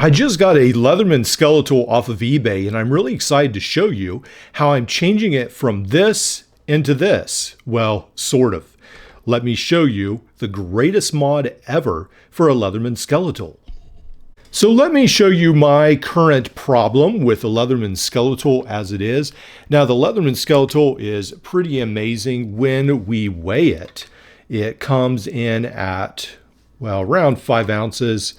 I just got a Leatherman Skeletal off of eBay, and I'm really excited to show you how I'm changing it from this into this. Well, sort of. Let me show you the greatest mod ever for a Leatherman Skeletal. So let me show you my current problem with the Leatherman Skeletal as it is. Now the Leatherman Skeletal is pretty amazing when we weigh it. It comes in at, well, around 5 ounces.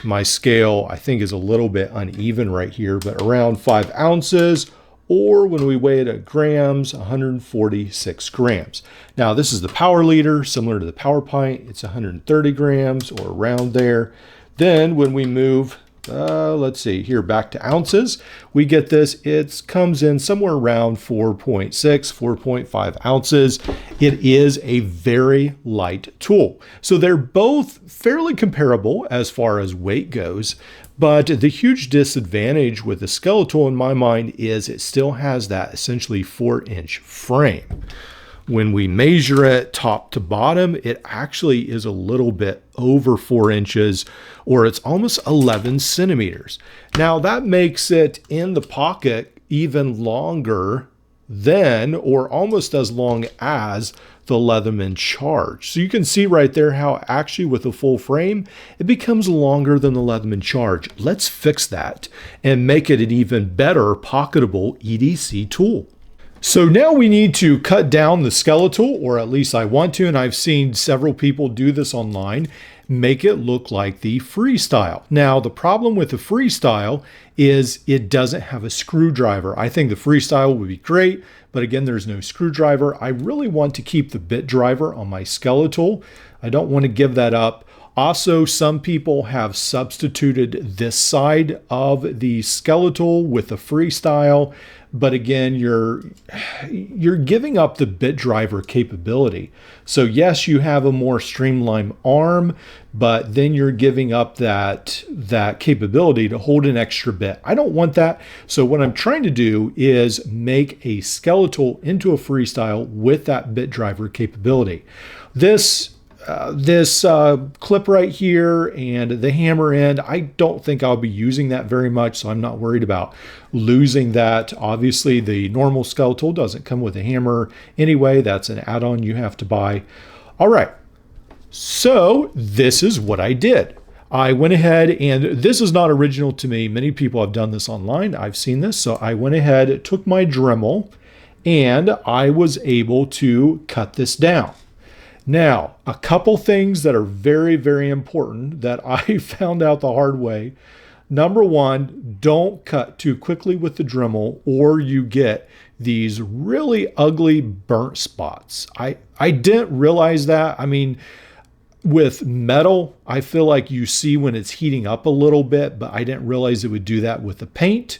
My scale, I think, is a little bit uneven right here, but around 5 ounces, or when we weigh it at grams, 146 grams. Now, this is the power liter, similar to the power pint. It's 130 grams or around there. Then when we move, let's see here, back to ounces, we get this. It comes in somewhere around 4.6, 4.5 ounces. It is a very light tool. So they're both fairly comparable as far as weight goes, but the huge disadvantage with the Skeletal in my mind is it still has that essentially 4-inch frame. When we measure it top to bottom, it actually is a little bit over 4 inches, or it's almost 11 centimeters. Now that makes it in the pocket even longer than, or almost as long as, the Leatherman Charge. So you can see right there how actually with a full frame, it becomes longer than the Leatherman Charge. Let's fix that and make it an even better pocketable EDC tool. So now we need to cut down the Skeletal, or at least I want to, and I've seen several people do this online, make it look like the Freestyle. Now, the problem with the Freestyle is it doesn't have a screwdriver. I think the Freestyle would be great, but again, there's no screwdriver. I really want to keep the bit driver on my Skeletal. I don't want to give that up. Also, some people have substituted this side of the Skeletal with the Freestyle, but again, you're giving up the bit driver capability. So yes, you have a more streamlined arm, but then you're giving up that capability to hold an extra bit. I don't want that. So what I'm trying to do is make a Skeletal into a Freestyle with that bit driver capability. This clip right here and the hammer end, I don't think I'll be using that very much, so I'm not worried about losing that. Obviously, the normal Skeletal doesn't come with a hammer anyway. That's an add-on you have to buy. All right, so this is what I did. I went ahead, and this is not original to me. Many people have done this online. I've seen this. So I went ahead, took my Dremel, and I was able to cut this down. Now, a couple things that are very, very important that I found out the hard way. Number one, don't cut too quickly with the Dremel or you get these really ugly burnt spots. I didn't realize that. I mean, with metal, I feel like you see when it's heating up a little bit, but I didn't realize it would do that with the paint.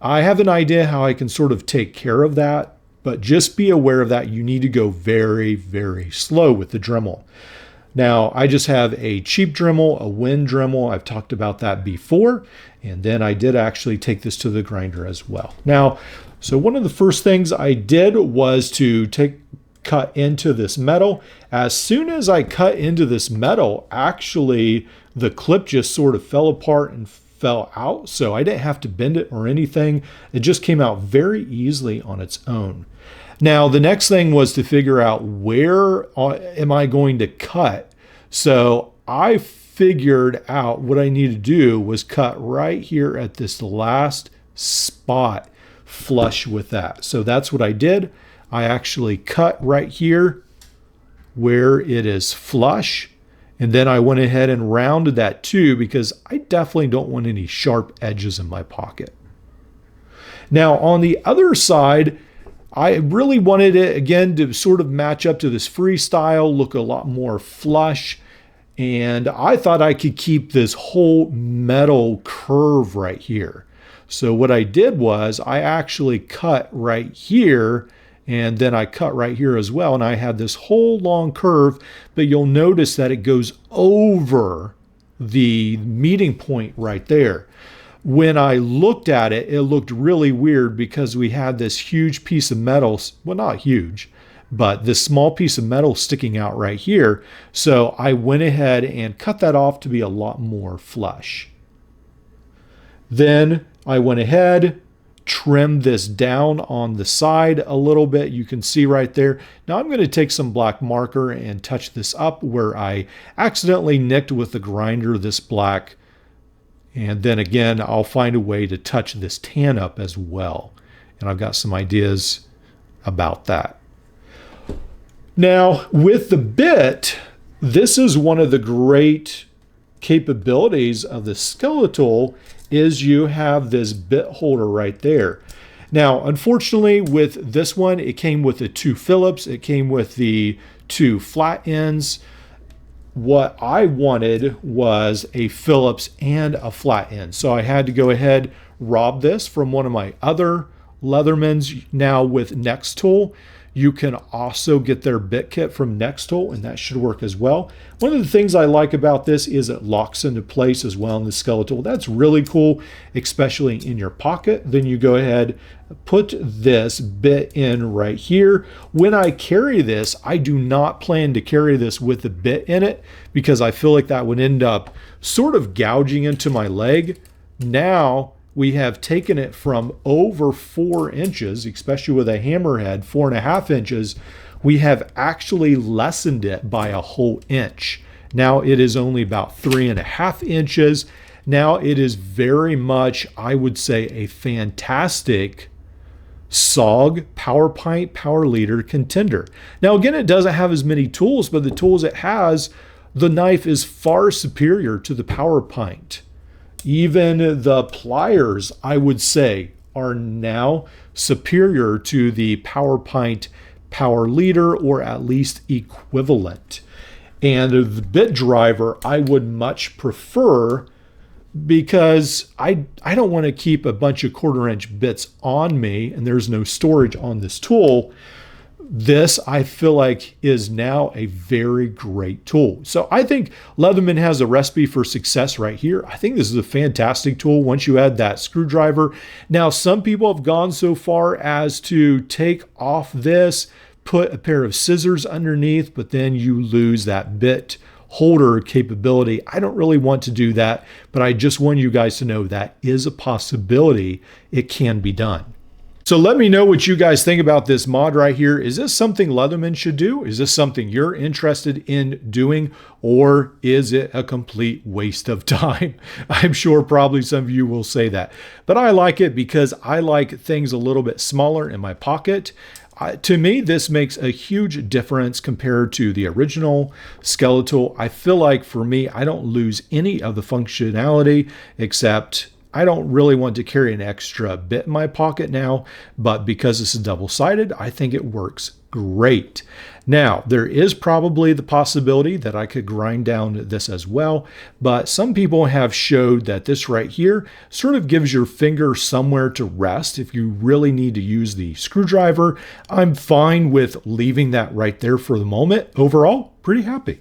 I have an idea how I can sort of take care of that. But just be aware of that. You need to go very, very slow with the Dremel. Now, I just have a cheap Dremel, a Wind Dremel. I've talked about that before. And then I did actually take this to the grinder as well. Now, so one of the first things I did was to cut into this metal. As soon as I cut into this metal, actually, the clip just sort of fell apart and fell out, so I didn't have to bend it or anything. It just came out very easily on its own. Now, the next thing was to figure out where am I going to cut. So I figured out what I needed to do was cut right here at this last spot flush with that. So that's what I did. I actually cut right here where it is flush. And then I went ahead and rounded that too, because I definitely don't want any sharp edges in my pocket. Now on the other side, I really wanted it again to sort of match up to this Freestyle, look a lot more flush. And I thought I could keep this whole metal curve right here. So what I did was I actually cut right here, and then I cut right here as well. And I had this whole long curve, but you'll notice that it goes over the meeting point right there. When I looked at it, it looked really weird because we had this huge piece of metal, well, not huge, but this small piece of metal sticking out right here. So I went ahead and cut that off to be a lot more flush. Then I went ahead, trimmed this down on the side a little bit. You can see right there. Now I'm going to take some black marker and touch this up where I accidentally nicked with the grinder this black. And then again, I'll find a way to touch this tan up as well. And I've got some ideas about that. Now with the bit, this is one of the great capabilities of the Skeletal is you have this bit holder right there. Now, unfortunately with this one, it came with the 2 Phillips, it came with the 2 flat ends. What I wanted was a Phillips and a flat end. So I had to go ahead, rob this from one of my other Leathermans. Now with Nextool, you can also get their bit kit from Nextool, and that should work as well. One of the things I like about this is it locks into place as well in the Skeletal. That's really cool, especially in your pocket. Then you go ahead, put this bit in right here. When I carry this, I do not plan to carry this with the bit in it because I feel like that would end up sort of gouging into my leg. Now, we have taken it from over 4 inches, especially with a hammerhead, 4.5 inches. We have actually lessened it by a whole inch. Now it is only about 3.5 inches. Now it is very much, I would say, a fantastic SOG power pint, power leader contender. Now again, it doesn't have as many tools, but the tools it has, the knife is far superior to the power pint. Even the pliers, I would say, are now superior to the power pint power leader, or at least equivalent. And the bit driver, I would much prefer because I don't want to keep a bunch of 1/4 inch bits on me, and there's no storage on this tool. This, I feel like, is now a very great tool. So I think Leatherman has a recipe for success right here. I think this is a fantastic tool once you add that screwdriver. Now, some people have gone so far as to take off this, put a pair of scissors underneath, but then you lose that bit holder capability. I don't really want to do that, but I just want you guys to know that is a possibility. It can be done. So let me know what you guys think about this mod right here. Is this something Leatherman should do? Is this something you're interested in doing? Or is it a complete waste of time? I'm sure probably some of you will say that. But I like it because I like things a little bit smaller in my pocket. To me, this makes a huge difference compared to the original Skeletal. I feel like for me, I don't lose any of the functionality except I don't really want to carry an extra bit in my pocket now, but because this is double-sided, I think it works great. Now, there is probably the possibility that I could grind down this as well, but some people have showed that this right here sort of gives your finger somewhere to rest if you really need to use the screwdriver. I'm fine with leaving that right there for the moment. Overall, pretty happy.